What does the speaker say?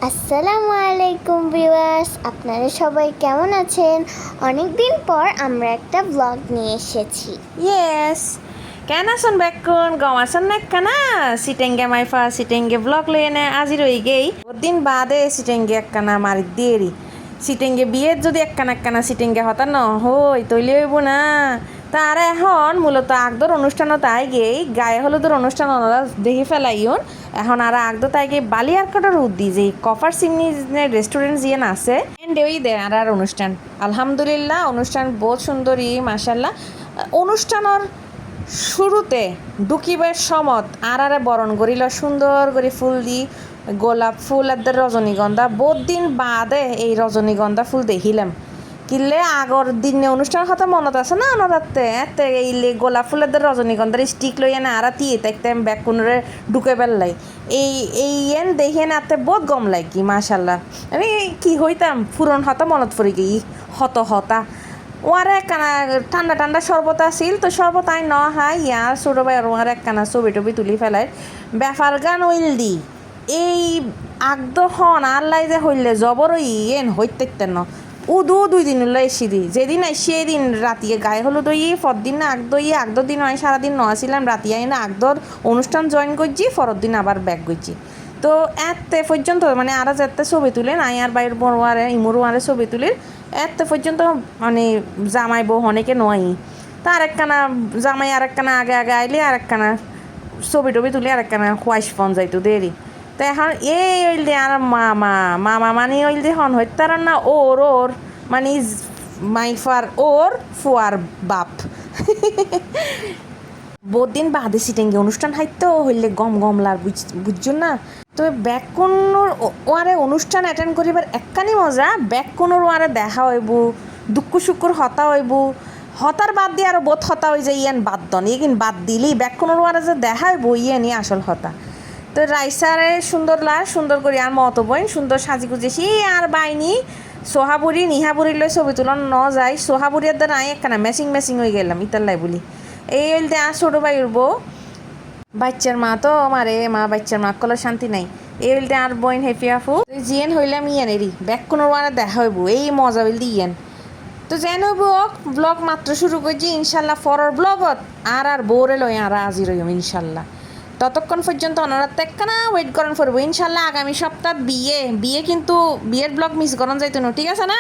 আসসালামু আলাইকুম ভিউয়ার্স, আপনারা সবাই কেমন আছেন? অনেক দিন পর আমরা একটা ব্লগ নিয়ে এসেছি। Yes. Kana son bekkun gawasan nekkana sitenge maifa sitenge vlog lene আজি রই গেই দিন বাদে sitenge ekkana মারি দেরি sitenge বিয়ে যদি ekkana sitenge হতা ন হই তৈলি হইব না তার এখন মূলত আগদর অনুষ্ঠানত আই গেই গায়ে হলুদের অনুষ্ঠান ওনারা দেখি ফেলাইন এখন আর আগদ তাই গেই বালিয়ারকাটার উদ্দি যে কফার সিমনি রেস্টুরেন্ট জিয়েন আছে এন্ড ওই দে আর অনুষ্ঠান আলহামদুলিল্লাহ অনুষ্ঠান বহুত সুন্দরী মাশাল্লাহ অনুষ্ঠানের শুরুতে ডুকিবের সমত আরে বরণ করিল সুন্দর করে ফুল দি গোলাপ ফুল আর রজনীগন্ধা বহুত দিন বাদে এই রজনীগন্ধা ফুল দেখিলাম কিনলে আগর দিনে অনুষ্ঠান হতে মনত আছে না আনারাতে এতে এই গোলাপ ফুলের রজনীগন্ধার স্টিক লইয়া না আর তিয়ে দেখতাম ব্যাগ কোনরে ঢুকে পেললাই এই এন দেখে না এতে বহুত গম লাগি মাশাল্লাহ আমি কি হইতাম ফুরন হতা মনত পড়ে গই হতা ওয়ার একখানা ঠান্ডা ঠান্ডা শরবত আছিল তো শরবত আই ন হাই ইয়ার ছোটো ভাই ওয়ার একখানা ছবি টবি তুলি ফেলাই ব্যাপার গান ওইল দি এই আগদ হন আল্লাই যে হইলে জবর এন হইতে ন উদু 2 দিন হলো এসি দি যেদিন আইসি এই দিন রাতিয়ে গায়ে হলো দই পরদিন না আগদ দিন হয় সারাদিন ন আসিলাম রাতি আই না আগদর অনুষ্ঠান জয়েন করছি পরের দিন আবার ব্যাক করছি তো এতে পর্যন্ত মানে আর যেতে ছবি তুলেন আই আর বাইর বড়োয়ারে ইমুরোয়ারে ছবি তুলির এতে পর্যন্ত মানে জামাই বউ অনেকে নয় তা আরেকখানা জামাই আরেকখানা আগে আইলে আরেকখানা ছবি টবি তুলি আরেকখানা হোয়াইস ফোন যাইতো দেরি তো এখন এই ওইল দিয়ে আর মামা মানে ওইল দিয়ে হন হইতার না ওর মানে মাইফার ওর ফুয়ার বাপ বহুত দিন বাদে সিটেঙ্গে অনুষ্ঠান হাইতো হইলে গম লার বুঝছো না তো ব্যাক কোনোর ওয়ারে অনুষ্ঠান অ্যাটেন্ড করিবার একখানি মজা ব্যাক কোনোর ওয়ারে দেখা হইব দুঃখ সুখর হতা হইব হতার বাদ দিয়ে আরো বোধ হতা হয়ে যায় ইয়ান বাদ দন ইয়ে কিন্তু বাদ দিলেই ব্যাক কোনোর ওয়ারে যে দেখা হইব ইয়ে নিয়ে আসল হতা তো রাইসারে সুন্দর করি আর মতো বইন সুন্দর সাজি গুজেছি আর বাইনি সোহাবুরি নিহাবুরি লই ছবি তুলন ন যায় সোহাবুরিয়ার দ্বারা আই একখানা মেসিং হয়ে গেলাম ইতাল্লাই বলি এই হইলতে আর ছোটো ভাই উঠবো বাচ্চার মা তো বাচ্চার মা কলার শান্তি নাই এই হইলতে আর বইন হেপি আফু জিয়েন হইলাম ইয়ান এরি ব্যাক কোনো আর দেখা হইব এই মজা হইল দি ইয়ান তো যেন হইব ব্লগ মাত্র শুরু করছি ইনশাল্লাহ ফরর ব্লগত আর বোরে লই আর আজি রইম ইনশাল্লাহ ততক্ষণ পর্যন্ত ওনারা তেক্কানা ওয়েট করেন করবো ইনশাল্লাহ আগামী সপ্তাহ বিয়ে কিন্তু বিয়ের ব্লগ মিস করেন যাইতো না ঠিক আছে না।